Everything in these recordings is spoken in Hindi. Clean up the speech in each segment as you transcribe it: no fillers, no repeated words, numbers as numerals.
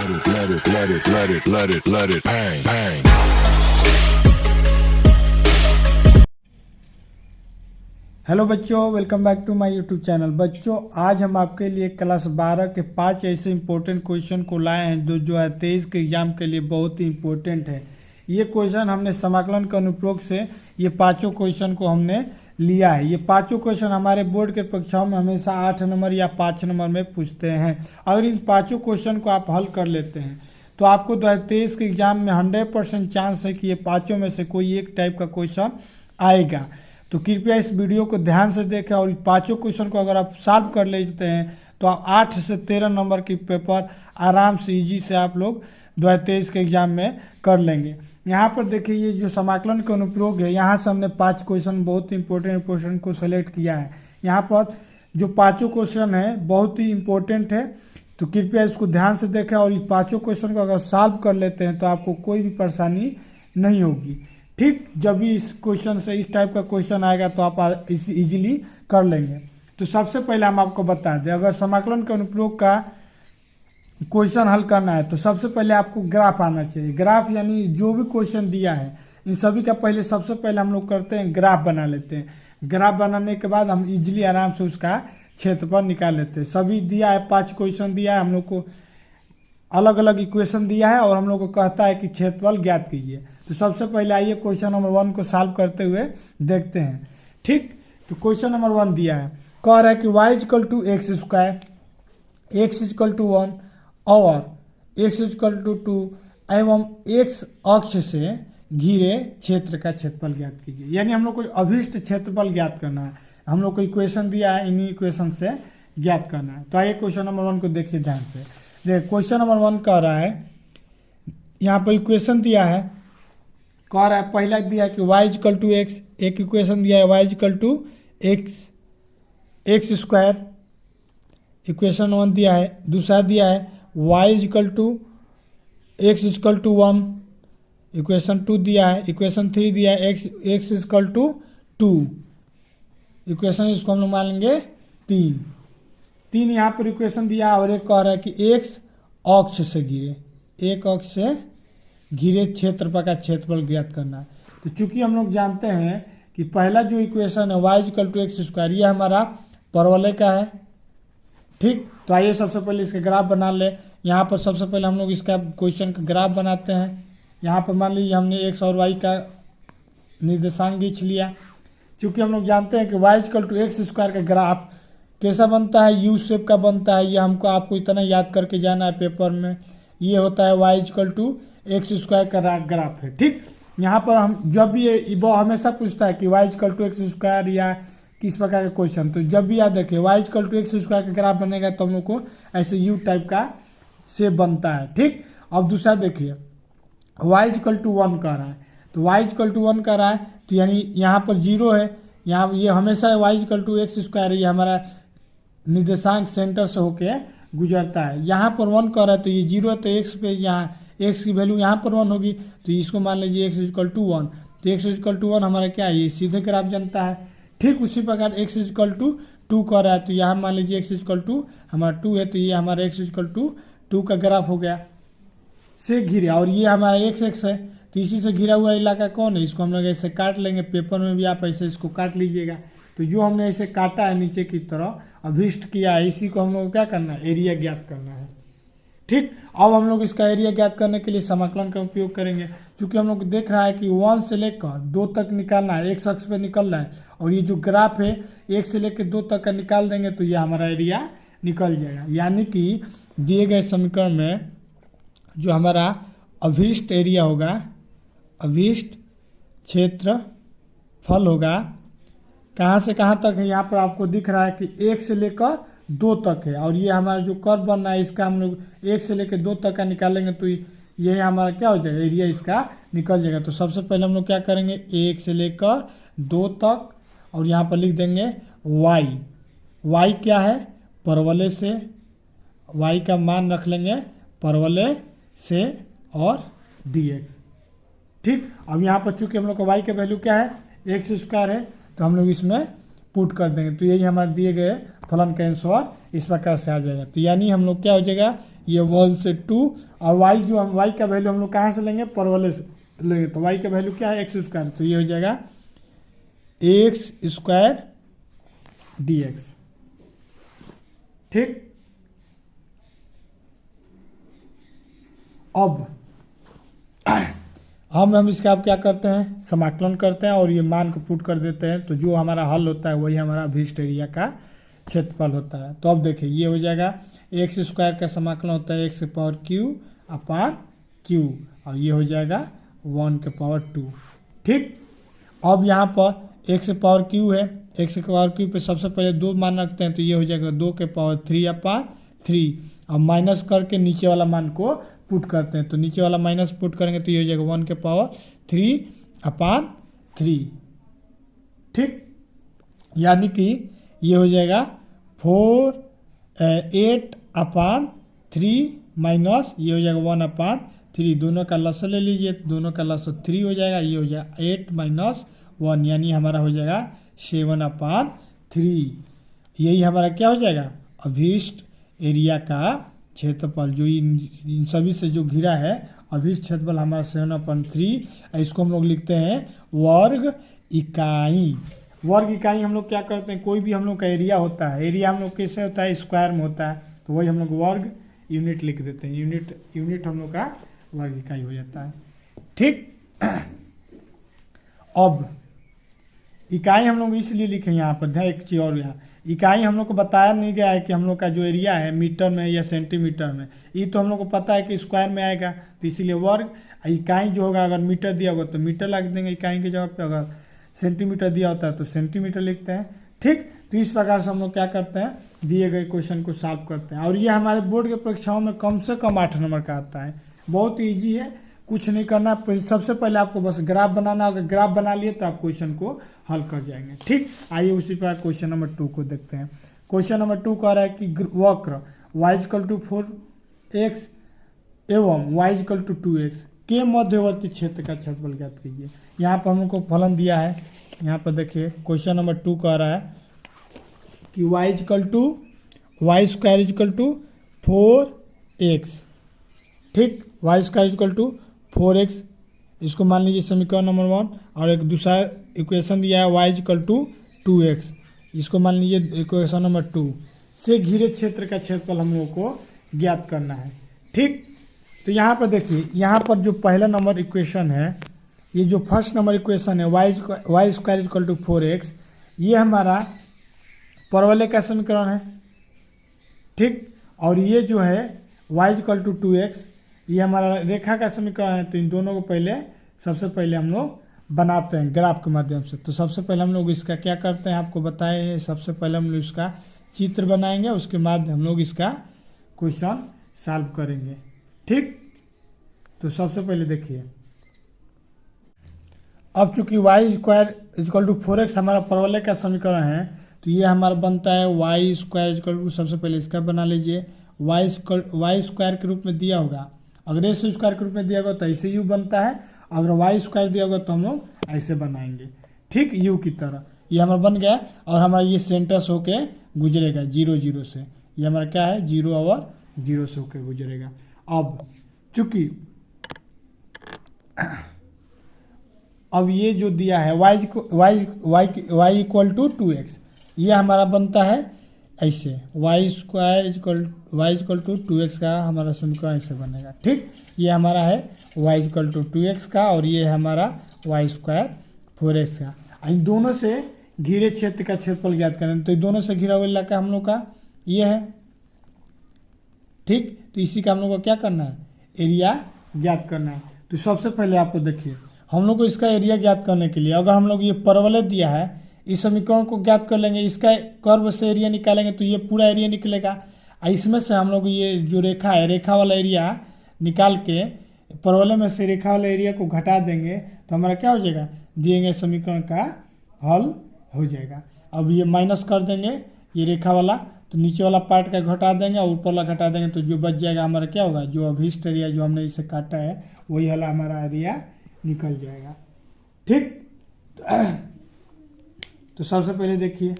let it bang, bang. Hello बच्चों, welcome back to my YouTube channel. बच्चों, आज हम आपके लिए क्लास 12 के 5 ऐसे इंपॉर्टेंट क्वेश्चन को लाए हैं जो है 23 के एग्जाम के लिए बहुत ही इंपॉर्टेंट है। ये क्वेश्चन हमने समाकलन के अनुप्रयोग से ये पांचों क्वेश्चन को हमने लिया है। ये पांचों क्वेश्चन हमारे बोर्ड के परीक्षाओं में हमेशा 8 नंबर या 5 नंबर में पूछते हैं। अगर इन पाँचों क्वेश्चन को आप हल कर लेते हैं तो आपको 2023 के एग्जाम में 100% चांस है कि ये पाँचों में से कोई एक टाइप का क्वेश्चन आएगा। तो कृपया इस वीडियो को ध्यान से देखें और इस पांचों क्वेश्चन को अगर आप सॉल्व कर लेते हैं तो आप 8 से 13 नंबर की पेपर आराम से इजी से आप लोग 2023 के एग्जाम में कर लेंगे। यहाँ पर देखिए, ये जो समाकलन का अनुप्रयोग है, यहाँ से हमने 5 क्वेश्चन बहुत इंपॉर्टेंट क्वेश्चन को सेलेक्ट किया है। यहाँ पर जो पाँचों क्वेश्चन है बहुत ही इंपॉर्टेंट है, तो कृपया इसको ध्यान से देखें और इस पाँचों क्वेश्चन को अगर सॉल्व कर लेते हैं तो आपको कोई भी परेशानी नहीं होगी। ठीक, जब भी इस क्वेश्चन से इस टाइप का क्वेश्चन आएगा तो आप इसे इजीली कर लेंगे। तो सबसे पहले हम आपको बता दें, अगर समाकलन के अनुप्रयोग का क्वेश्चन हल करना है तो सबसे पहले आपको ग्राफ आना चाहिए। ग्राफ यानी जो भी क्वेश्चन दिया है इन सभी का पहले सबसे पहले हम लोग करते हैं ग्राफ बना लेते हैं। ग्राफ बनाने के बाद हम इजीली आराम से उसका क्षेत्रफल निकाल लेते हैं। सभी दिया है, 5 क्वेश्चन दिया है, हम लोग को अलग अलग इक्वेशन दिया है और हम लोग को कहता है कि क्षेत्रफल ज्ञात कीजिए। तो सबसे पहले आइए क्वेश्चन नंबर 1 को सॉल्व करते हुए देखते हैं। ठीक, तो क्वेश्चन नंबर 1 दिया है, कह रहा है कि y equal to x square, x equal to 1 और एक्स इक्वल टू 2 एवं एक्स अक्ष से घिरे क्षेत्र का क्षेत्रफल ज्ञात कीजिए। यानी हम लोग को अभिष्ट क्षेत्रफल ज्ञात करना है। हम लोग को इक्वेशन दिया है, इन्हीं इक्वेशन से ज्ञात करना है। तो आइए क्वेश्चन नंबर 1 को देखिए ध्यान से। देखिए क्वेश्चन नंबर 1 कह रहा है, यहाँ पर इक्वेशन दिया है, कह रहा है पहला दिया है कि y इक्वल टू एक्स, एक इक्वेशन दिया है y equal to x square, equation 1 दिया है। दूसरा दिया है y equal to x equal to 1, equation 2 दिया है। इक्वेशन 3 दिया है एक्स इक्वल टू 2, इक्वेशन इसको हम लोग मान लेंगे 3 यहाँ पर इक्वेशन दिया है। और एक कह रहा है कि एक्स अक्ष से घिरे, एक अक्ष से घिरे क्षेत्रफल का क्षेत्रफल ज्ञात करना है। तो चूंकि हम लोग जानते हैं कि पहला जो इक्वेशन है y equal to x square, ये हमारा परवलय का है। ठीक, तो आइए सबसे पहले इसका ग्राफ बना ले। यहाँ पर सबसे पहले हम लोग इसका क्वेश्चन का ग्राफ बनाते हैं। यहाँ पर मान लीजिए हमने x और y का निर्देशांक खींच लिया। चूँकि हम लोग जानते हैं कि y equal to x square का ग्राफ कैसा बनता है, यू शेप का बनता है। ये हमको आपको इतना याद करके जाना है पेपर में। ये होता है y equal to x square का ग्राफ है। ठीक, यहाँ पर हम जब भी वो हमेशा पूछता है कि y equal to x square या किस प्रकार का क्वेश्चन, तो जब भी याद रखें y equal to x square का ग्राफ बनेगा तो हम लोग को ऐसे यू टाइप का शेप बनता है। ठीक, अब दूसरा देखिए y इक्वल टू 1 कह रहा है, तो y इक्वल टू 1 कह रहा है तो यानी यहाँ पर 0 है। यहाँ ये हमेशा y equal to x square है, ये हमारा निर्देशांक सेंटर से होके गुजरता है। यहाँ पर 1 कह रहा है तो ये 0 है, तो एक्स पे यहाँ एक्स की वैल्यू यहाँ पर 1 होगी, तो इसको मान लीजिए एक्स इक्वल टू 1। तो एक्स इक्वल टू 1 हमारा क्या है, ये सीधे ग्राफ जनता है। ठीक, उसी प्रकार एक्स इक्वल टू 2 कह रहा है तो यहाँ मान लीजिए एक्स इक्वल टू हमारा 2 है, तो ये हमारा एक्स इक्वल टू 2 का ग्राफ हो गया से घिरे। और ये हमारा एक्स है, तो इसी से घिरा हुआ इलाका कौन है, इसको हम लोग ऐसे काट लेंगे। पेपर में भी आप ऐसे इसको काट लीजिएगा। तो जो हमने ऐसे काटा है नीचे की तरह अभिष्ट किया है, इसी को हम लोग को क्या करना है, एरिया ज्ञात करना है। ठीक, अब हम लोग इसका एरिया ज्ञात करने के लिए समाकलन का उपयोग करेंगे। क्योंकि हम लोग देख रहा है कि 1 से लेकर 2 तक निकालना है, एक्स अक्ष पे निकल रहा है, और ये जो ग्राफ है 1 से लेकर 2 तक का निकाल देंगे तो ये हमारा एरिया निकल जाएगा। यानी कि दिए गए समीकरण में जो हमारा अभिष्ट एरिया होगा, अभिष्ट क्षेत्रफल होगा, कहाँ से कहाँ तक है, यहाँ पर आपको दिख रहा है कि 1 से लेकर 2 तक है। और ये हमारा जो कर्व बन रहा है इसका हम लोग 1 से लेकर 2 तक का निकालेंगे तो ये हमारा क्या हो जाएगा, एरिया इसका निकल जाएगा। तो सबसे पहले हम लोग क्या करेंगे, 1 से लेकर 2 तक, और यहाँ पर लिख देंगे y क्या है, परवलय से, y का मान रख लेंगे परवलय से और dx। ठीक, अब यहाँ पर चूंकि हम लोग का y का वैल्यू क्या है, एक्स स्क्वायर है, तो हम लोग इसमें पुट कर देंगे तो यही हमारे दिए गए फलन का आंसर इस प्रकार से आ जाएगा। तो यानी हम लोग क्या हो जाएगा, ये 1 से 2 और वाई जो हम वाई का वैल्यू हम लोग कहाँ से लेंगे, परवलय से लेंगे। तो वाई का वैल्यू क्या है, एक्स स्क्वायर, तो ये हो जाएगा एक्स स्क्वायर डी एक्स। ठीक, अब हम इसका अब क्या करते हैं, समाकलन करते हैं और ये मान को पुट कर देते हैं। तो जो हमारा हल होता है वही हमारा अभीष्ट एरिया का क्षेत्रफल होता है। तो अब देखिए ये हो जाएगा एक्स स्क्वायर का समाकलन होता है एक्स के पावर क्यू अपान क्यू और ये हो जाएगा 1 के पावर 2। ठीक, अब यहाँ पर एक्स के पावर क्यू है, एक्स के पावर क्यू पे सबसे पहले 2 मान रखते हैं तो ये हो जाएगा 2 के पावर 3 अपान 3। अब माइनस करके नीचे वाला मान को पुट करते हैं तो नीचे वाला माइनस पुट करेंगे तो ये हो जाएगा 1 के पावर 3 अपान 3। ठीक, यानी कि ये हो जाएगा 8 अपान 3 माइनस ये हो जाएगा 1 अपान 3। दोनों का लसा ले लीजिए, दोनों का लसा 3 हो जाएगा, ये हो जाएगा 8 माइनस 1 यानी हमारा हो जाएगा 7 अपान 3। यही हमारा क्या हो जाएगा, अभीष्ट एरिया का क्षेत्रफल जो इन सभी से जो घिरा है अभीष्ट क्षेत्रफल हमारा 7/3। इसको हम लोग लिखते हैं वर्ग इकाई। वर्ग इकाई हम लोग क्या करते हैं, कोई भी हम लोग का एरिया होता है, एरिया हम लोग कैसे होता है, स्क्वायर में होता है, तो वही हम लोग वर्ग यूनिट लिख देते हैं। यूनिट हम लोग का वर्ग इकाई हो जाता है। ठीक, अब इकाई हम लोग इसलिए लिखे यहाँ पर, ध्यान एक चीज और, यहाँ इकाई हम लोग को बताया नहीं गया है कि हम लोग का जो एरिया है मीटर में या सेंटीमीटर में, ये तो हम लोग को पता है कि स्क्वायर में आएगा, तो इसीलिए वर्ग। इकाई जो होगा अगर मीटर दिया होगा तो मीटर लग देंगे इकाई की जगह पे, अगर सेंटीमीटर दिया होता है तो सेंटीमीटर लिखते हैं। ठीक, तो इस प्रकार से हम लोग क्या करते हैं, दिए गए क्वेश्चन को सॉल्व करते हैं। और ये हमारे बोर्ड के परीक्षाओं में कम से कम 8 नंबर का आता है, बहुत ईजी है, कुछ नहीं करना। सबसे पहले आपको बस ग्राफ बनाना होगा, ग्राफ बना लिए तो आप क्वेश्चन को हल कर जाएंगे। ठीक, आइए उसी पर क्वेश्चन नंबर 2 को देखते हैं। क्वेश्चन नंबर 2 कह रहा है कि वक्र y=4x एवं y=2x के मध्यवर्ती क्षेत्र का क्षेत्रफल ज्ञात कीजिए। यहाँ पर हम लोग को फलन दिया है, यहाँ पर देखिए क्वेश्चन नंबर 2 कह रहा है कि y²4x। ठीक, y²4x, इसको मान लीजिए समीकरण नंबर 1। और एक दूसरा इक्वेशन दिया है y=2x, इसको मान लीजिए इक्वेशन नंबर 2 से घिरे क्षेत्र का क्षेत्रफल हम लोगों को ज्ञात करना है। ठीक, तो यहाँ पर देखिए, यहाँ पर जो पहला नंबर इक्वेशन है, ये जो फर्स्ट नंबर इक्वेशन है y²4x, ये हमारा परवलय का समीकरण है। ठीक, और ये जो है y=2x, ये हमारा रेखा का समीकरण है। तो इन दोनों को सबसे पहले हम लोग बनाते हैं ग्राफ के माध्यम से। तो सबसे पहले हम लोग इसका क्या करते हैं, आपको बताए हैं, सबसे पहले हम लोग इसका चित्र बनाएंगे, उसके बाद हम लोग इसका क्वेश्चन सॉल्व करेंगे। ठीक, तो सबसे पहले देखिए, अब चूंकि y²4x हमारा परवलय का समीकरण है, तो ये हमारा बनता है y², सबसे पहले इसका बना लीजिए, y² के रूप में दिया होगा, अगर x स्क्वायर के रूप में दिया होगा तो ऐसे u बनता है, अगर y² दिया होगा तो हम लोग ऐसे बनाएंगे। ठीक, u की तरह ये हमारा बन गया और हमारा ये सेंटर से होके गुजरेगा 0 0 से, ये हमारा क्या है 0 और 0 से होके गुजरेगा। अब चूंकि अब ये जो दिया है y=2x, ये हमारा बनता है ऐसे, y²2x का हमारा समीकरण ऐसे बनेगा। ठीक, ये हमारा है y=2x का और ये हमारा y²4x का। इन दोनों से घिरे क्षेत्र का क्षेत्रफल ज्ञात करें, तो इन दोनों से घिरा हुआ इलाका हम लोग का ये है। ठीक, तो इसी का हम लोग को क्या करना है, एरिया ज्ञात करना है। तो सबसे पहले आपको देखिए, हम लोग को इसका एरिया ज्ञात करने के लिए अगर हम लोग ये परवलय दिया है, इस समीकरण को ज्ञात कर लेंगे, इसका कर्व से एरिया निकालेंगे तो ये पूरा एरिया निकलेगा। इसमें से हम लोग ये जो रेखा है, रेखा वाला एरिया निकाल के परवलय में से रेखा वाला एरिया को घटा देंगे तो हमारा क्या हो जाएगा, दिए गए समीकरण का हल हो जाएगा। अब ये माइनस कर देंगे ये रेखा वाला, तो नीचे वाला पार्ट का घटा देंगे और ऊपर वाला घटा देंगे, तो जो बच जाएगा हमारा क्या होगा, जो अभीष्ट एरिया जो हमने इसे काटा है वही वाला हमारा एरिया निकल जाएगा। ठीक, तो सबसे पहले देखिए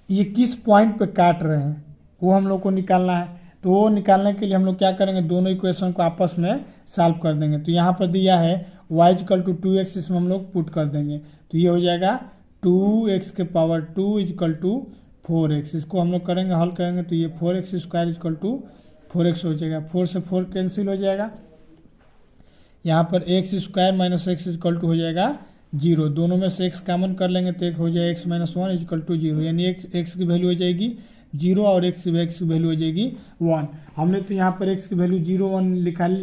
ये किस पॉइंट पे काट रहे हैं वो हम लोग को निकालना है। तो वो निकालने के लिए हम लोग क्या करेंगे, दोनों इक्वेशन को आपस में सॉल्व कर देंगे। तो यहाँ पर दिया है y इक्वल टू 2x, इसमें हम लोग पुट कर देंगे तो ये हो जाएगा 2x के पावर 2 इक्वल टू 4x। इसको हम लोग करेंगे हल करेंगे तो ये 4x square equal to 4x हो जाएगा। 4 से 4 कैंसिल हो जाएगा, यहाँ पर x square minus x equal to हो जाएगा 0। दोनों में से x कॉमन कर लेंगे तो एक हो जाएगा x माइनस 1 इक्वल टू 0, यानी x की वैल्यू हो जाएगी 0 और x की वैल्यू हो जाएगी 1। हमने तो यहाँ पर x की वैल्यू 0 1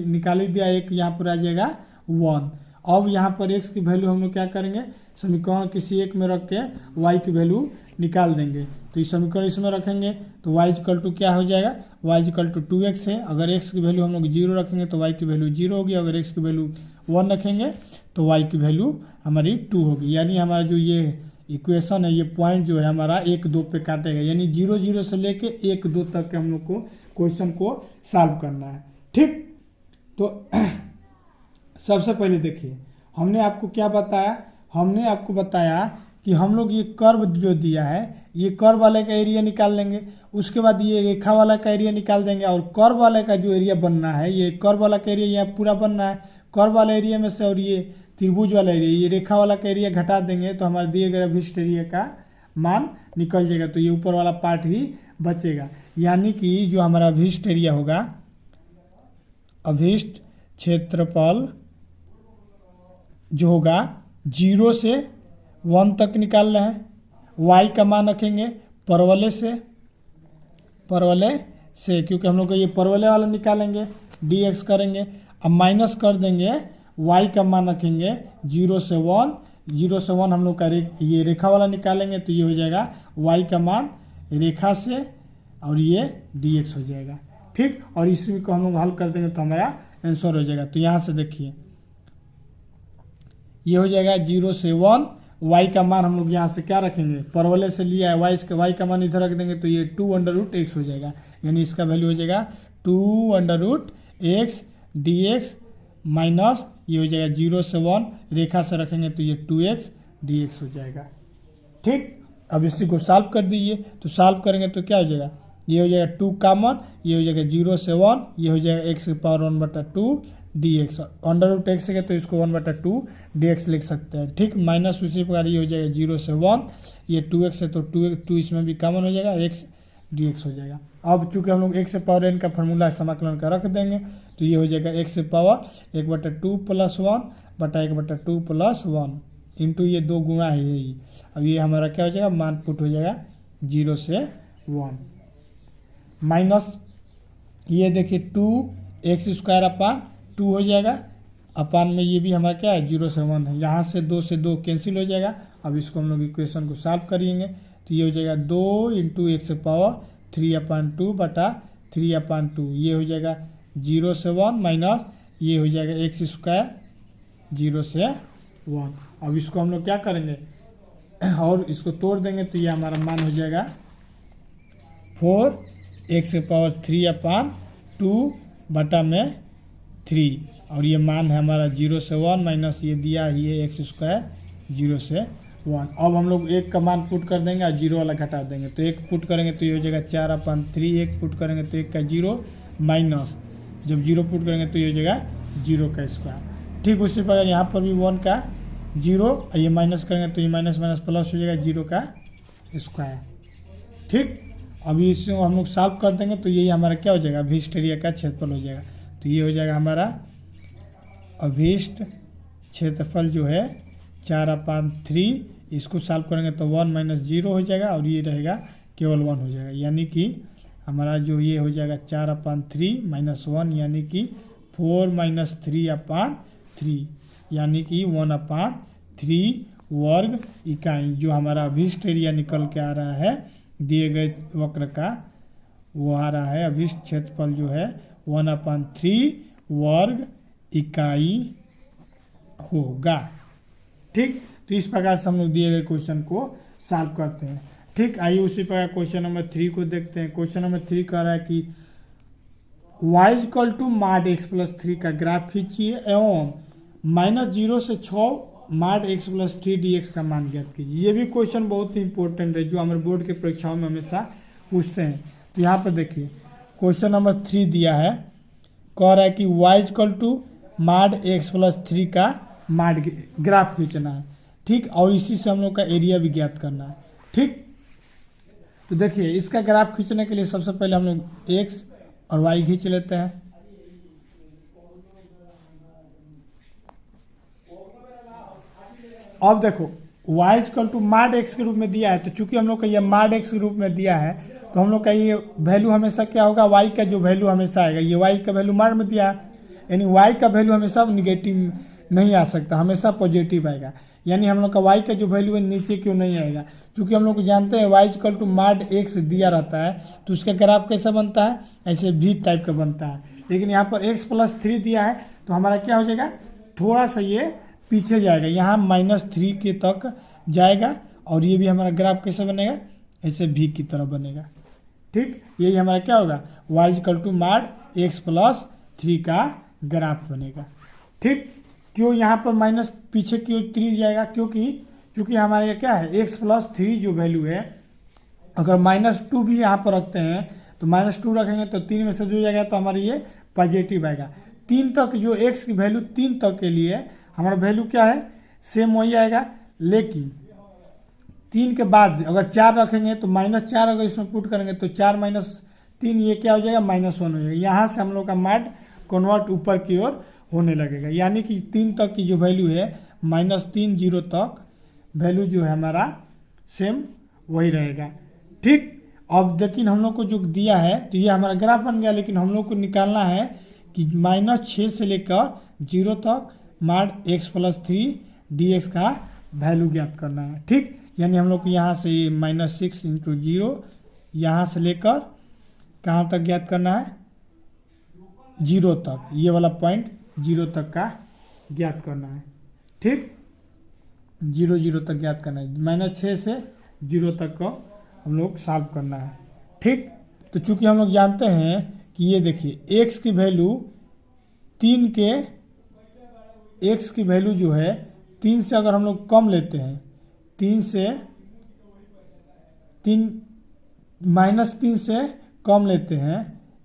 निकाल ही दिया, एक यहाँ पर आ जाएगा 1। अब यहाँ पर x की वैल्यू हम लोग क्या करेंगे, समीकरण किसी एक में रख के y की वैल्यू निकाल देंगे। तो ये समीकरण इसमें रखेंगे तो y इक्वल टू क्या हो जाएगा, y इक्वल टू 2x है। अगर x की वैल्यू हम लोग 0 रखेंगे तो y की वैल्यू 0 होगी, अगर x की वैल्यू 1 रखेंगे तो y की वैल्यू हमारी 2 होगी। यानी हमारा जो ये इक्वेशन है, ये पॉइंट जो है हमारा 1 2 पे काटेगा, यानी 0 0 से लेके 1 2 तक के हम लोग को क्वेश्चन को सॉल्व करना है। ठीक, तो सबसे पहले देखिए हमने आपको क्या बताया, हमने आपको बताया कि हम लोग ये कर्व जो दिया है, ये कर्व वाले का एरिया निकाल लेंगे, उसके बाद ये रेखा वाला का एरिया निकाल देंगे, और कर्व वाले का जो एरिया बनना है, ये कर्व वाला का एरिया यहाँ पूरा बनना है, कर्व वाले एरिया में से और ये त्रिभुज वाला एरिया, ये रेखा वाला का एरिया घटा देंगे तो हमारे दिए गए अभिष्ट एरिया का मान निकल जाएगा। तो ये ऊपर वाला पार्ट ही बचेगा, यानी कि जो हमारा अभिष्ट एरिया होगा, अभिष्ट क्षेत्रफल जो होगा 0 से 1 तक निकाल रहे हैं। y का मान रखेंगे परवलय से, क्योंकि हम लोग को ये परवलय वाला निकालेंगे, dx करेंगे। अब माइनस कर देंगे, y का मान रखेंगे 0 से 1, 0 से 1 हम लोग का ये रेखा वाला निकालेंगे तो ये हो जाएगा y का मान रेखा से, और ये dx हो जाएगा। ठीक, और इसी को हम लोग हल कर देंगे तो हमारा आंसर हो जाएगा। तो यहाँ से देखिए ये हो जाएगा 0 से 1, y का मान हम लोग यहाँ से क्या रखेंगे, परवलय से लिया है, y का मान इधर रख देंगे तो ये 2√x हो जाएगा, यानी इसका वैल्यू हो जाएगा 2√x dx माइनस ये हो जाएगा 0 से 1, रेखा से रखेंगे तो ये 2x dx हो जाएगा। ठीक, अब इसी को सॉल्व कर दीजिए, तो सॉल्व करेंगे तो क्या हो जाएगा, ये हो जाएगा 2 कॉमन, ये हो जाएगा 0 से 1, ये हो जाएगा x की पावर 1/2 dx, √x है तो इसको 1/2 dx लिख सकते हैं। ठीक, माइनस उसी प्रकार ये हो जाएगा 0 से 1, ये 2x है तो 2 इसमें भी कॉमन हो जाएगा, x dx हो जाएगा। अब चूंकि हम लोग x से पावर n का फॉर्मूला समाकलन का रख देंगे तो ये हो जाएगा x से पावर 1/2 + 1/1/2 + 1 इंटू ये 2 गुणा है यही। अब ये हमारा क्या हो जाएगा, मान पुट हो जाएगा 0 से 1 माइनस ये देखिए 2x स्क्वायर अपान 2 हो जाएगा, अपान में ये भी हमारा क्या है 0 से 1 है, यहाँ से 2 से 2 कैंसिल हो जाएगा। अब इसको हम लोग इक्वेशन को सॉल्व करेंगे तो ये हो जाएगा 2 इंटू x से पावर 3/2/3/2, ये हो जाएगा 0 से 1 माइनस ये हो जाएगा x स्क्वायर 0 से 1। अब इसको हम लोग क्या करेंगे और इसको तोड़ देंगे तो ये हमारा मान हो जाएगा 4x के पावर 3/2/3, और ये मान है हमारा 0 से 1 माइनस ये दिया ही है x स्क्वायर 0 से 1। अब हम लोग 1 का मान पुट कर देंगे और 0 वाला घटा देंगे, तो 1 पुट करेंगे तो ये हो जाएगा 4/3, 1 पुट करेंगे तो 1 का 0 माइनस जब 0 पुट करेंगे तो ये हो जाएगा 0 का स्क्वायर। ठीक, उसी प्रकार यहाँ पर भी 1 का 0, ये माइनस करेंगे तो ये माइनस माइनस प्लस हो जाएगा 0 का स्क्वायर। ठीक, अभी इसको हम लोग सॉल्व कर देंगे तो यही हमारा क्या हो जाएगा, अभिष्ट एरिया का क्षेत्रफल हो जाएगा। तो ये हो जाएगा हमारा अभिष्ट क्षेत्रफल जो है 4/3, इसको सॉल्व करेंगे तो 1 - 0 हो जाएगा और ये रहेगा केवल 1 हो जाएगा, यानी कि हमारा जो ये हो जाएगा 4/3 - 1 यानी कि 4 - 3/3 यानी कि 1/3 वर्ग इकाई जो हमारा अभिष्ट एरिया निकल के आ रहा है दिए गए वक्र का, वो आ रहा है अभिष्ट क्षेत्रफल जो है 1/3 वर्ग इकाई होगा। ठीक, तो इस प्रकार से हम लोग दिए गए क्वेश्चन को सॉल्व करते हैं। ठीक, आइए उसी प्रकार क्वेश्चन नंबर 3 को देखते हैं। क्वेश्चन नंबर 3 कह रहा है कि y = mod x + 3 का ग्राफ खींचिए एवं -0 से 6 माड एक्स प्लस 3 dx का मान ज्ञात कीजिए। ये भी क्वेश्चन बहुत ही इंपॉर्टेंट है जो हमारे बोर्ड के परीक्षाओं में हमेशा पूछते हैं। तो यहाँ पर देखिए क्वेश्चन नंबर 3 दिया है, कह रहा है कि y equal to mod x plus 3 का माड ग्राफ खींचना है, ठीक, और इसी से हम लोग का एरिया भी ज्ञात करना है, ठीक। तो देखिए इसका ग्राफ खींचने के लिए सबसे पहले हम लोग x और y खींच लेते हैं। अब देखो y equal to mod x के रूप में दिया है, तो चूंकि हम लोग का ये माड एक्स के रूप में दिया है तो हम लोग का ये वैल्यू हमेशा क्या होगा, y का जो वैल्यू हमेशा आएगा, ये y का वैल्यू माड में दिया है, यानी y का वैल्यू हमेशा निगेटिव नहीं आ सकता, हमेशा पॉजिटिव आएगा। यानी हम लोग का y का जो वैल्यू है नीचे क्यों नहीं आएगा, क्योंकि हम लोग जानते हैं y equal to mod x दिया रहता है तो उसका ग्राफ कैसा बनता है, ऐसे भी टाइप का बनता है। लेकिन यहाँ पर x प्लस 3 दिया है तो हमारा क्या हो जाएगा, थोड़ा सा ये पीछे जाएगा, यहाँ -3 के तक जाएगा और ये भी हमारा ग्राफ कैसे बनेगा, ऐसे भी की तरह बनेगा, ठीक। यही हमारा क्या होगा, y equal to mod x plus 3 का ग्राफ बनेगा, ठीक। क्यों यहाँ पर माइनस पीछे क्यों 3 जाएगा, क्योंकि हमारे क्या है x प्लस 3 जो वैल्यू है, अगर -2 भी यहाँ पर रखते हैं तो -2 रखेंगे तो 3 में से जो जाएगा तो हमारा ये पॉजिटिव आएगा। 3 तक जो x की वैल्यू 3 तक के लिए हमारा वैल्यू क्या है, सेम वही आएगा। लेकिन 3 के बाद अगर 4 रखेंगे तो -4 अगर इसमें पुट करेंगे तो 4 - 3 ये क्या हो जाएगा, -1 हो जाएगा। यहाँ से हम लोग का माड कन्वर्ट ऊपर की ओर होने लगेगा, यानी कि 3 तक की जो वैल्यू है -3 0 तक वैल्यू जो है हमारा सेम वही रहेगा, ठीक। अब लेकिन हम लोग को जो दिया है तो ये हमारा ग्राफ बन गया, लेकिन हम लोग को निकालना है कि -6 से लेकर 0 तक माड x प्लस 3 dx का वैल्यू ज्ञात करना है, ठीक। यानी हम लोग को यहाँ से -6 × 0 यहाँ से लेकर कहाँ तक ज्ञात करना है, 0 तक, ये वाला पॉइंट 0 तक का ज्ञात करना है, ठीक। 0 तक ज्ञात करना है, -6 से 0 तक को हम लोग सॉल्व करना है, ठीक। तो चूंकि हम लोग जानते हैं कि ये देखिए x की वैल्यू 3 के x की वैल्यू जो है 3 से अगर हम लोग कम लेते हैं, 3 से -3 से कम लेते हैं,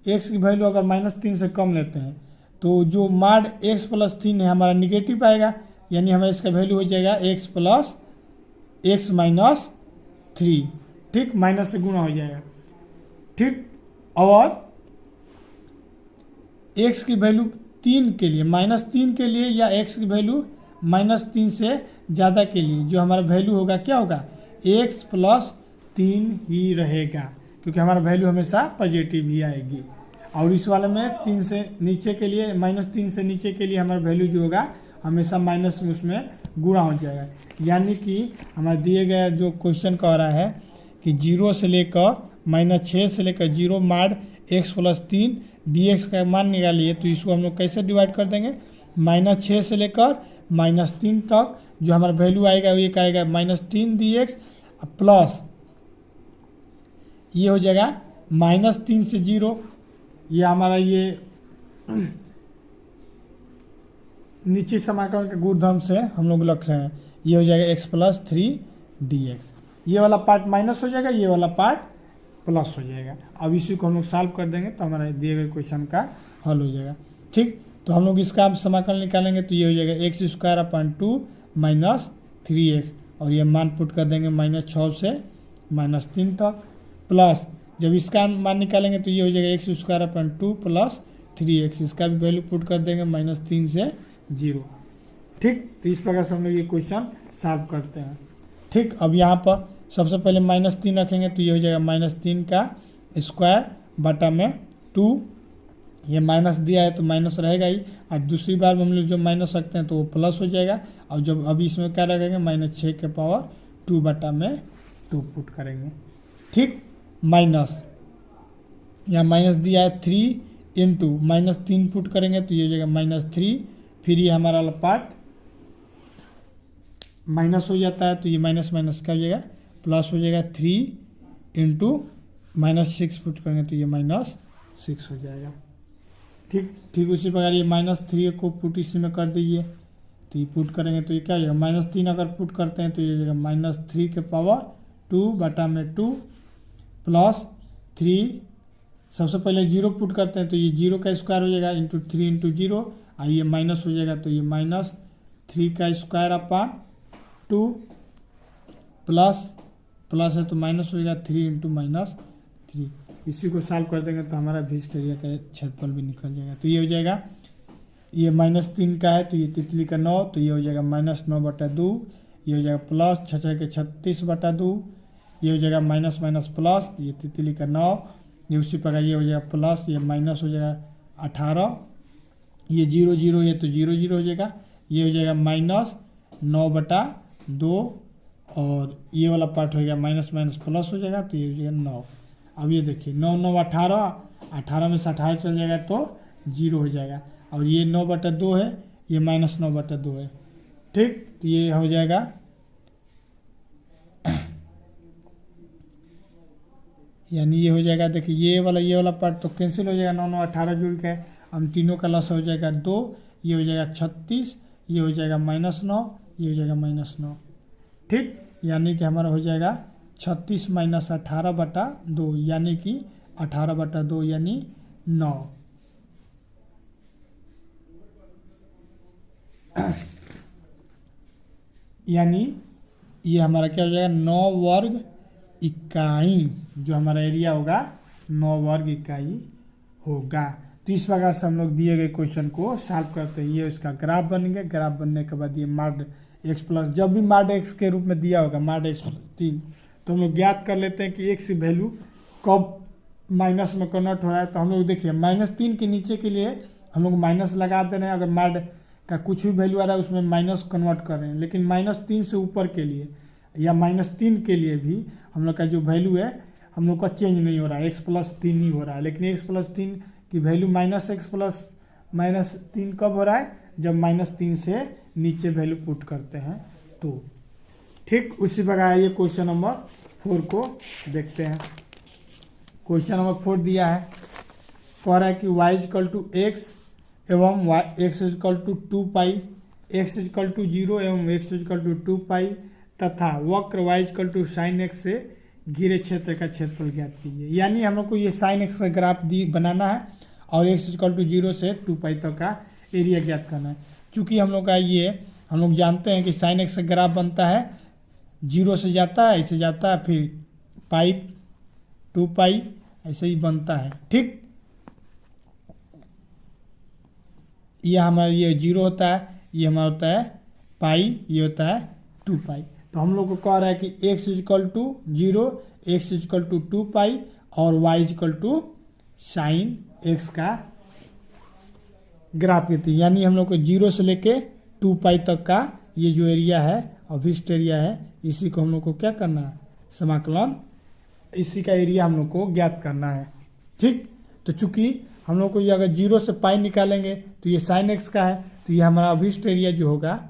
x की वैल्यू अगर -3 से कम लेते हैं तो जो माड x प्लस 3 है हमारा निगेटिव आएगा, यानी हमारा इसका वैल्यू हो जाएगा x प्लस x माइनस 3, ठीक, माइनस से गुणा हो जाएगा, ठीक। और x की वैल्यू 3 के लिए, -3 के लिए या x की वैल्यू -3 से ज़्यादा के लिए जो हमारा वैल्यू होगा क्या होगा, x प्लस 3 ही रहेगा, क्योंकि हमारा वैल्यू हमेशा पॉजिटिव ही आएगी। और इस वाले में 3 से नीचे के लिए, -3 से नीचे के लिए हमारा वैल्यू जो होगा हमेशा माइनस में उसमें गुणा हो जाएगा। यानी कि हमारा दिए गया जो क्वेश्चन कह रहा है कि 0 से लेकर -6 से लेकर 0 माड x प्लस 3 dx का मान निकालिए, तो इसको हम लोग कैसे डिवाइड कर देंगे, -6 से लेकर -3 तक जो हमारा वैल्यू आएगा वो एक आएगा -3 dx प्लस ये हो जाएगा -3 से 0, ये हमारा ये नीचे समाकलन के गुणधर्म से हम लोग लिख रहे हैं, ये हो जाएगा x प्लस 3 dx, ये वाला पार्ट माइनस हो जाएगा, ये वाला पार्ट प्लस हो जाएगा। अब इसी को हम लोग सॉल्व कर देंगे तो हमारा दिए गए क्वेश्चन का हल हो जाएगा, ठीक। तो हम लोग इसका समाकलन निकालेंगे तो ये हो जाएगा x² माइनस 3x, और ये मान पुट कर देंगे -6 से -3 तक, प्लस जब इसका मान निकालेंगे तो ये हो जाएगा x² प्लस 3x, इसका भी वैल्यू पुट कर देंगे -3 से 0, ठीक। तो इस प्रकार से हम लोग ये क्वेश्चन सॉल्व करते हैं, ठीक। अब यहाँ पर सबसे पहले -3 रखेंगे तो ये हो जाएगा -3 का स्क्वायर बटा में 2, ये माइनस दिया है तो माइनस रहेगा ही, और दूसरी बार में हम लोग जो माइनस रखते हैं तो वो प्लस हो जाएगा, और जब अभी इसमें क्या रखेंगे -6 के पावर 2 बटा में 2 पुट करेंगे, ठीक। माइनस यहाँ माइनस दिया है 3 इंटू -3 पुट करेंगे तो ये हो जाएगा -3, फिर ये हमारा वाला पार्ट माइनस हो जाता है तो ये माइनस माइनस क्या हो जाएगा, प्लस हो जाएगा 3 इंटू -6 पुट करेंगे तो ये -6 हो जाएगा, ठीक। उसी प्रकार ये -3 को पुट इसी में कर दीजिए तो ये पुट करेंगे तो ये क्या हो जाएगा -3 अगर पुट करते हैं तो ये हो जाएगा -3 के पावर 2/2 प्लस 3 सबसे पहले 0 पुट करते हैं तो ये 0 का स्क्वायर हो जाएगा इंटू 3 इंटू 0 और ये माइनस हो जाएगा तो ये -3 का स्क्वायर अपॉन 2 प्लस है तो माइनस हो जाएगा 3 इंटू -3। इसी को सॉल्व कर देंगे तो हमारा विशिष्ट एरिया का क्षेत्रफल भी निकल जाएगा। तो ये हो जाएगा ये -3 का है तो ये तितली का 9 तो ये हो जाएगा -9/2, ये हो जाएगा प्लस 6 के 36/2, ये हो जाएगा माइनस माइनस प्लस, ये तितली का 9, ये उसी प्रकार ये हो जाएगा प्लस, ये माइनस हो जाएगा 18, ये 0 0 ये तो 0 0 हो जाएगा, ये हो जाएगा -9/2 और ये वाला पार्ट हो गया माइनस माइनस प्लस हो जाएगा तो ये हो जाएगा 9। अब ये देखिए 9 9 18 में से 18 चल जाएगा तो 0 हो जाएगा और ये 9/2 है, ये -9/2 है। ठीक, तो ये हो जाएगा यानी ये हो जाएगा देखिए ये वाला पार्ट तो कैंसिल हो जाएगा, 9 9 18 जुड़ के हम तीनों का लॉस हो जाएगा 2, ये हो जाएगा 36, ये हो जाएगा -9, ये हो जाएगा -9। ठीक, यानी कि हमारा हो जाएगा 36 - 18/2 यानी कि 18/2 यानी 9। यानी ये हमारा क्या हो जाएगा 9 वर्ग इकाई, जो हमारा एरिया होगा 9 वर्ग इकाई होगा। तो इस प्रकार से हम लोग दिए गए क्वेश्चन को सॉल्व करते हैं। ये इसका ग्राफ बनेंगे, ग्राफ बनने के बाद ये माड x प्लस, जब भी माड x के रूप में दिया होगा माड x + 3 तो हम लोग ज्ञात कर लेते हैं कि x की वैल्यू कब माइनस में कन्वर्ट हो रहा है। तो हम लोग देखिए -3 के नीचे के लिए हम लोग माइनस लगा दे रहे हैं, अगर माड का कुछ भी वैल्यू आ रहा है उसमें माइनस कन्वर्ट कर रहे हैं, लेकिन -3 से ऊपर के लिए या -3 के लिए भी हम लोग का जो वैल्यू है हम लोग का चेंज नहीं हो रहा है, x + 3 ही हो रहा है। लेकिन x + 3 की वैल्यू -x + -3 कब हो रहा है, जब -3 से नीचे वैल्यू पुट करते हैं तो। ठीक, उसी प्रकार ये क्वेश्चन नंबर 4 को देखते हैं। क्वेश्चन नंबर 4 दिया है, कह रहा है कि y = x एवं x = 2π, x = 0 एवं x = 2π तथा वक्र y = sin x से घिरे क्षेत्र का क्षेत्रफल ज्ञात कीजिए। यानी हम लोग को ये sin x का ग्राफ बनाना है और x = 0 से 2π तक का एरिया ज्ञात करना है। चूँकि हम लोग का ये हम लोग जानते हैं कि sin x का ग्राफ बनता है 0 से जाता है, ऐसे जाता है, फिर पाई 2π ऐसे ही बनता है। ठीक, ये हमारा ये 0 होता है, ये हमारा होता है पाई, ये होता है 2π। तो हम लोग को कह रहा है कि x = 0, x = 2π और y = sin x का ग्राफ देती है। यानी हम लोग को 0 से लेके 2π तक का ये जो एरिया है अभिष्ट एरिया है, इसी को हम लोग को क्या करना है, समाकलन, इसी का एरिया हम लोग को ज्ञात करना है। ठीक, तो चूंकि हम लोग को ये अगर 0 से पाई निकालेंगे तो ये sin x का है, तो ये हमारा अभिष्ट एरिया जो होगा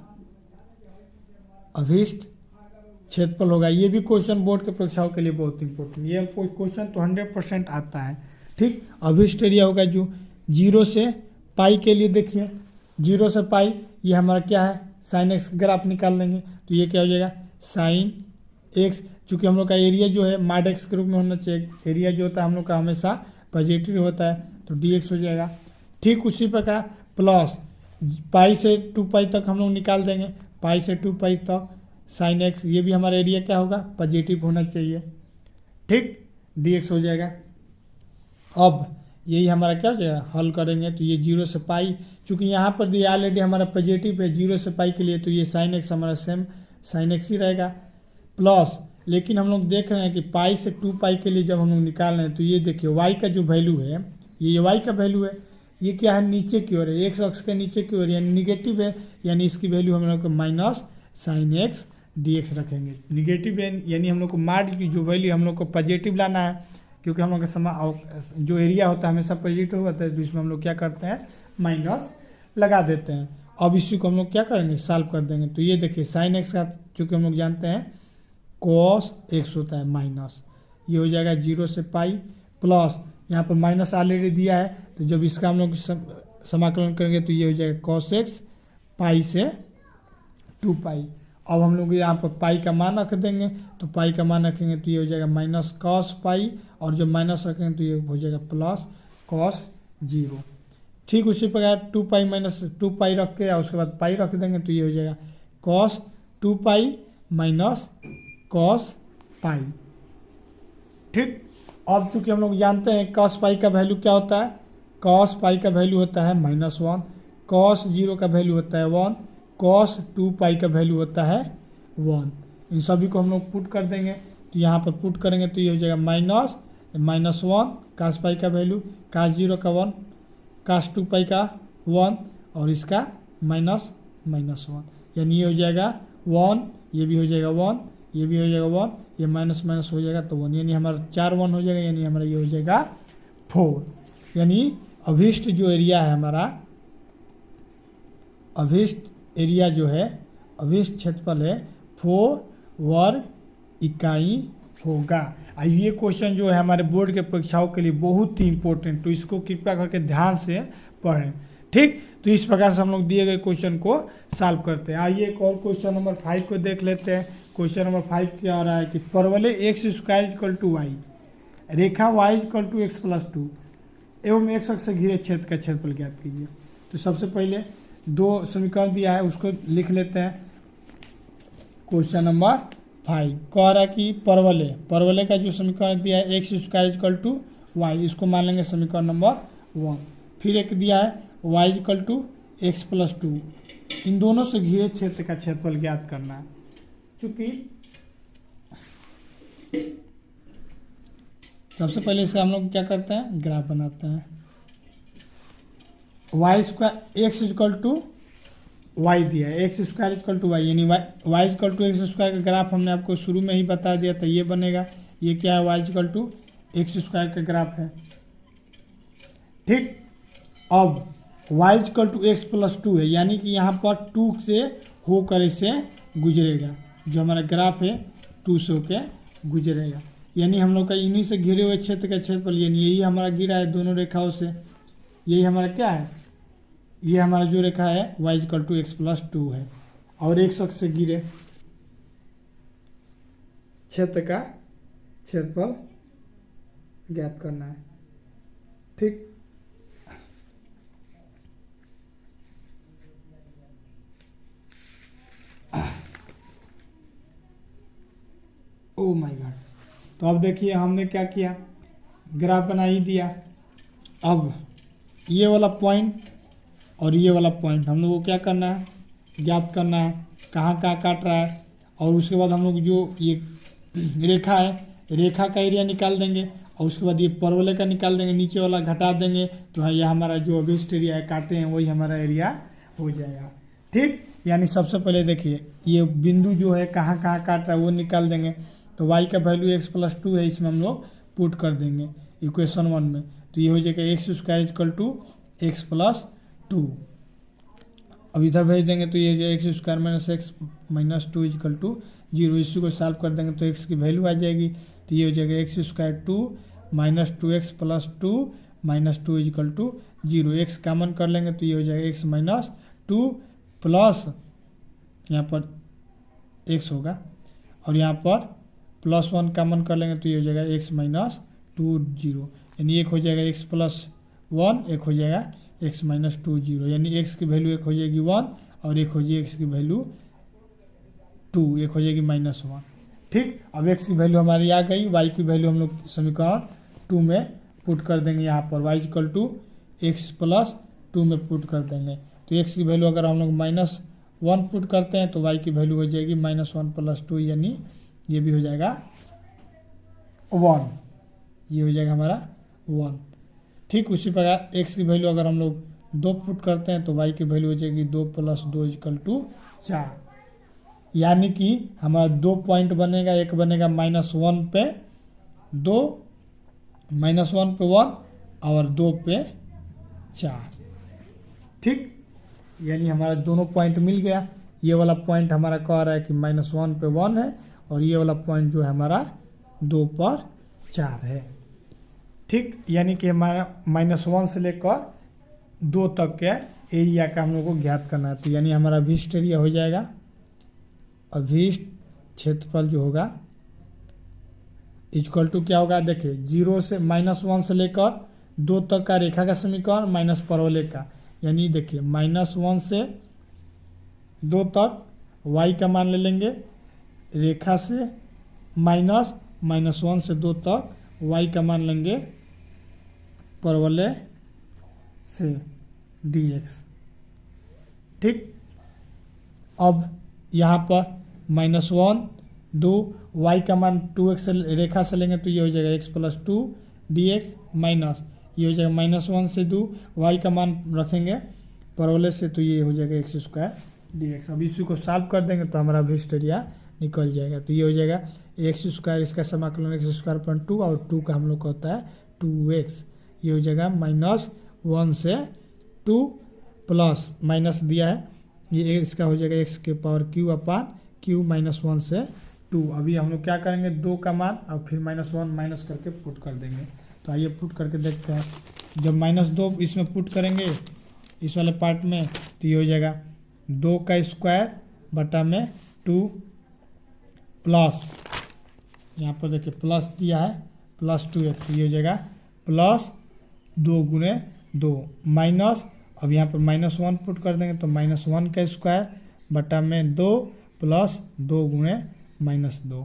अभिष्ट क्षेत्रफल होगा। ये भी क्वेश्चन बोर्ड के परीक्षाओं के लिए बहुत इंपॉर्टेंट, ये क्वेश्चन तो 100% आता है। ठीक, अभिष्ट एरिया होगा जो 0 से पाई के लिए, देखिए 0 से पाई ये हमारा क्या है sin x ग्राफ निकाल लेंगे तो ये क्या हो जाएगा sin x। चूँकि हम लोग का एरिया जो है माड x के रूप में होना चाहिए, एरिया जो होता है हम लोग का हमेशा पॉजिटिव होता है तो dx हो जाएगा। ठीक, उसी प्रकार प्लस पाई से 2π तक हम लोग निकाल देंगे, पाई से 2π तक sin x, ये भी हमारा एरिया क्या होगा पॉजिटिव होना चाहिए। ठीक, dx हो जाएगा। अब यही हमारा क्या हो जाएगा, हल करेंगे तो ये 0 से पाई, चूँकि यहाँ पर दिया ऑलरेडी हमारा पॉजिटिव है 0 से पाई के लिए, तो ये sin x हमारा सेम sin x ही रहेगा प्लस। लेकिन हम लोग देख रहे हैं कि पाई से 2π के लिए जब हम लोग निकाल रहे हैं तो ये देखिए y का जो वैल्यू है, ये y का वैल्यू है, ये क्या है नीचे की ओर है, x अक्ष के नीचे की ओर, यानी निगेटिव है, यानी इसकी वैल्यू हम लोग को -sin x dx रखेंगे। निगेटिव है यानी हम लोग को माड की जो वैल्यू हम लोग को पॉजिटिव लाना है, क्योंकि हम लोग का जो एरिया होता है हमेशा पॉजिटिव होता है, तो इसमें हम लोग क्या करते हैं माइनस लगा देते हैं। अब इसी को हम लोग क्या करेंगे सॉल्व कर देंगे। तो ये देखिए sin x का चूँकि हम लोग जानते हैं cos x होता है माइनस, ये हो जाएगा 0 से पाई प्लस, यहाँ पर माइनस ऑलरेडी दिया है तो जब इसका हम लोग समाकलन करेंगे तो ये हो जाएगा cos x पाई से 2 पाई। अब हम लोग यहाँ पर पाई का मान रख देंगे, तो पाई का मान रखेंगे तो ये हो जाएगा माइनस कॉस पाई, और जो माइनस रखेंगे तो ये हो जाएगा प्लस कॉस 0। ठीक उसी प्रकार 2 पाई माइनस 2 पाई रख के और उसके बाद पाई रख देंगे तो ये हो जाएगा cos 2 pi minus cos pi. ठीक, अब चूंकि हम लोग जानते हैं कॉस पाई का वैल्यू क्या होता है, कॉस पाई का वैल्यू होता है -1, कॉस 0 का वैल्यू होता है 1, कॉस 2 पाई का वैल्यू होता है 1। इन सभी को हम लोग पुट कर देंगे, तो यहाँ पर पुट करेंगे तो ये हो जाएगा -1 कॉस पाई का वैल्यू, कॉस 0 का 1, कॉस 2 पाई का 1 और इसका -1, यानी ये हो जाएगा 1, ये भी हो जाएगा 1, ये भी हो जाएगा 1, ये माइनस माइनस हो जाएगा तो 1, यानी हमारा 4 1 हो जाएगा, यानी हमारा ये हो जाएगा 4। यानी अभिष्ट जो एरिया है हमारा, अभिष्ट एरिया जो है, अभिष्ट क्षेत्रफल है 4 वर्ग इकाई होगा। ये क्वेश्चन जो है हमारे बोर्ड के परीक्षाओं के लिए बहुत ही इंपॉर्टेंट, तो इसको कृपया करके ध्यान से पढ़ें। ठीक, तो इस प्रकार से हम लोग दिए गए क्वेश्चन को सॉल्व करते हैं। आइए एक और क्वेश्चन नंबर 5 को देख लेते हैं। क्वेश्चन नंबर 5 क्या आ रहा है कि परवलय x² = y, रेखा y = x + 2 एवं x अक्ष से घिरे क्षेत्र का क्षेत्रफल ज्ञात कीजिए। तो सबसे पहले 2 समीकरण दिया है उसको लिख लेते हैं। क्वेश्चन नंबर 5 कह रहा है कि परवलय का जो समीकरण दिया है x² = y, इसको मान लेंगे समीकरण नंबर 1। फिर एक दिया है y = x + 2, इन दोनों से घिरे क्षेत्र का क्षेत्रफल ज्ञात करना है। चूंकि सबसे पहले इसे हम लोग क्या करते हैं, ग्राफ बनाते हैं। x = y दिया है, x² = y, यानी y = x² का ग्राफ हमने आपको शुरू में ही बता दिया था, ये बनेगा। ये क्या है, y = x² का ग्राफ है। ठीक, अब y = x + 2 है, यानी कि यहाँ पर 2 से होकर इसे गुजरेगा, जो हमारा ग्राफ है 2 से होकर गुजरेगा, यानी हम लोग का इन्हीं से घिरे हुए क्षेत्र का क्षेत्रफल, यानी यही हमारा घिरा है दोनों रेखाओं से, यही हमारा क्या है, ये हमारा जो रेखा है y = x + 2 है, और x अक्ष से घिरे क्षेत्र का क्षेत्रफल ज्ञात करना है। ठीक, ओ माय गॉड, तो अब देखिए हमने क्या किया, ग्राफ बना ही दिया। अब ये वाला पॉइंट और ये वाला पॉइंट हम लोग को क्या करना है, ज्ञात करना है कहाँ कहाँ काट रहा है, और उसके बाद हम लोग जो ये रेखा है, रेखा का एरिया निकाल देंगे, और उसके बाद ये परवलय का निकाल देंगे, नीचे वाला घटा देंगे, तो ये हमारा जो अभिष्ट एरिया है काटे हैं वही हमारा एरिया हो जाएगा। ठीक, यानी सबसे पहले देखिए ये बिंदु जो है कहाँ कहाँ काट रहा है वो निकाल देंगे। तो y का वैल्यू x + 2 है, इसमें हम लोग पुट कर देंगे इक्वेशन 1 में, तो ये हो जाएगा x² = x + 2। अब इधर भेज देंगे तो ये हो जाएगा x² - x - 2 = 0। इसी को सॉल्व कर देंगे तो x की वैल्यू आ जाएगी, तो ये हो जाएगा x² 2 - 2x + 2 - 2 = 0। x कॉमन कर लेंगे तो ये हो जाएगा x - 2 प्लस यहाँ पर x होगा, और यहाँ पर +1 कॉमन कर लेंगे तो ये हो जाएगा x - 2 0, यानी एक हो जाएगा x + 1, एक हो जाएगा x - 2 0, यानी x की वैल्यू एक हो जाएगी 1 और एक हो जाएगी x की वैल्यू 2, एक हो जाएगी -1। ठीक, अब x की वैल्यू हमारी आ गई, y की वैल्यू हम लोग समीकरण 2 में पुट कर देंगे, यहाँ पर y = x + 2 में पुट कर देंगे। तो x की वैल्यू अगर हम लोग -1 पुट करते हैं तो y की वैल्यू हो जाएगी -1 + 2, यानी ये भी हो जाएगा 1, ये हो जाएगा हमारा 1। ठीक, उसी प्रकार x की वैल्यू अगर हम लोग 2 पुट करते हैं तो y की वैल्यू हो जाएगी 2 + 2 = 4, यानी कि हमारा 2 पॉइंट बनेगा, एक बनेगा -1 पे 2, -1 पे 1 और 2 पे 4। ठीक, यानी हमारा दोनों पॉइंट मिल गया। ये वाला पॉइंट हमारा कह रहा है कि -1 पे 1 है, और ये वाला पॉइंट जो है हमारा 2 पर 4 है। ठीक, यानी कि हमारा -1 से लेकर 2 तक के एरिया का हम लोग को ज्ञात करना है। तो यानी हमारा अभिष्ट एरिया हो जाएगा अभीष्ट क्षेत्रफल जो होगा इक्वल टू क्या होगा, देखिए 0 से -1 से लेकर 2 तक का रेखा का समीकरण माइनस परवलय का, यानी देखिए -1 से 2 तक y का मान ले लेंगे, रेखा से -1 से 2 तक y का मान लेंगे परवलय से dx। ठीक, अब यहाँ पर -1 2 y का मान 2x से रेखा से लेंगे तो ये हो जाएगा x + 2 dx माइनस ये हो जाएगा -1 से 2 y का मान रखेंगे परवलय से तो ये हो जाएगा x² dx। अब इसी को सॉल्व कर देंगे तो हमारा अभीष्ट एरिया निकल जाएगा। तो ये हो जाएगा x², इसका समाकलन x² और 2 का हम लोग का होता है 2x। ये हो जाएगा -1 से 2 प्लस माइनस दिया है, ये इसका हो जाएगा x के पावर q अपान q -1 से 2। अभी हम लोग क्या करेंगे, 2 का मान और फिर -1 माइनस करके पुट कर देंगे। तो आइए पुट करके देखते हैं। जब -2 इसमें पुट करेंगे इस वाले पार्ट में तो ये हो जाएगा 2 का स्क्वायर बटा में 2 प्लस, यहाँ पर देखिए प्लस दिया है +2x, ये हो जाएगा +2 गुणे 2 माइनस, अब यहाँ पर -1 पुट कर देंगे तो -1 का स्क्वायर बटा में 2 प्लस 2 गुणे -2।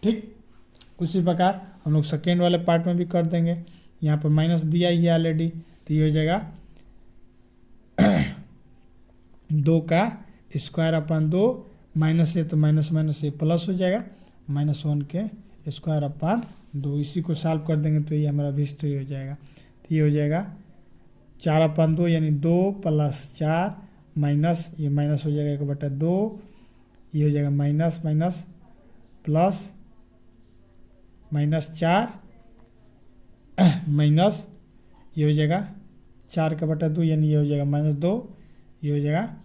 ठीक, उसी प्रकार हम लोग सेकेंड वाले पार्ट में भी कर देंगे। यहाँ पर माइनस दिया ही है ऑलरेडी, तो ये हो जाएगा 2 का स्क्वायर अपन 2 माइनस है तो माइनस ये प्लस हो जाएगा, -1 के स्क्वायर अपान 2। इसी को सॉल्व कर देंगे तो ये हमारा अभीष्ट हो जाएगा। तो ये हो जाएगा 4/2 यानी 2 + 4 माइनस ये माइनस हो जाएगा 1/2, ये हो जाएगा माइनस प्लस -4 माइनस ये हो जाएगा 4/2 यानी ये हो जाएगा -2, ये हो जाएगा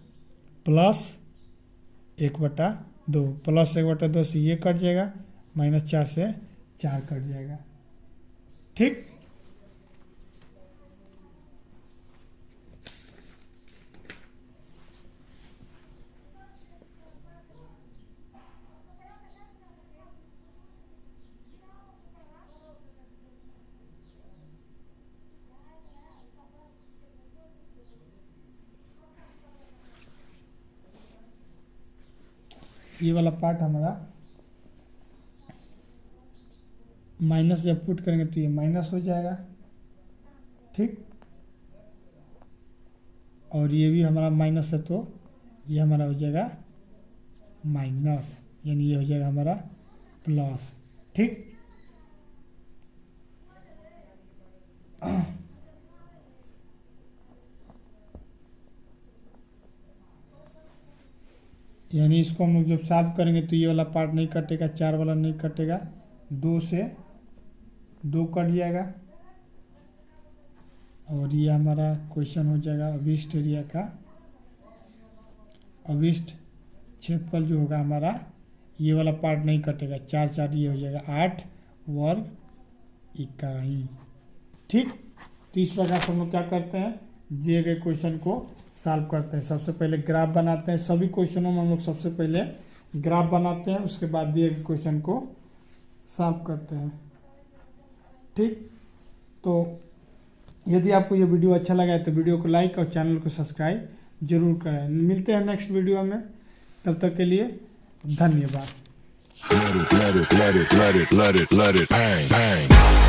+1/2 प्लस 1/2 से ये कट जाएगा, -4 से 4 कट जाएगा। ठीक, ये वाला पार्ट हमारा माइनस जब पुट करेंगे तो ये माइनस हो जाएगा। ठीक, और ये भी हमारा माइनस है तो ये हमारा हो जाएगा माइनस, यानी ये हो जाएगा हमारा प्लस। ठीक, यानी इसको हम लोग जब सॉल्व करेंगे तो ये वाला पार्ट नहीं कटेगा, 4 वाला नहीं कटेगा, 2 से 2 कट जाएगा और ये हमारा क्वेश्चन हो जाएगा अभीष्ट एरिया का। अभीष्ट क्षेत्रफल जो होगा हमारा ये वाला पार्ट नहीं कटेगा, 4 4 ये हो जाएगा 8 वर्ग इकाई। ठीक, तो इस प्रकार से हम लोग क्या करते हैं, दिए गए क्वेश्चन को सॉल्व करते हैं। सबसे पहले ग्राफ बनाते हैं, सभी क्वेश्चनों में हम लोग सबसे पहले ग्राफ बनाते हैं, उसके बाद दिए गए क्वेश्चन को सॉल्व करते हैं। ठीक, तो यदि आपको ये वीडियो अच्छा लगा है तो वीडियो को लाइक और चैनल को सब्सक्राइब जरूर करें। मिलते हैं नेक्स्ट वीडियो में, तब तक के लिए धन्यवाद। Let it bang, bang.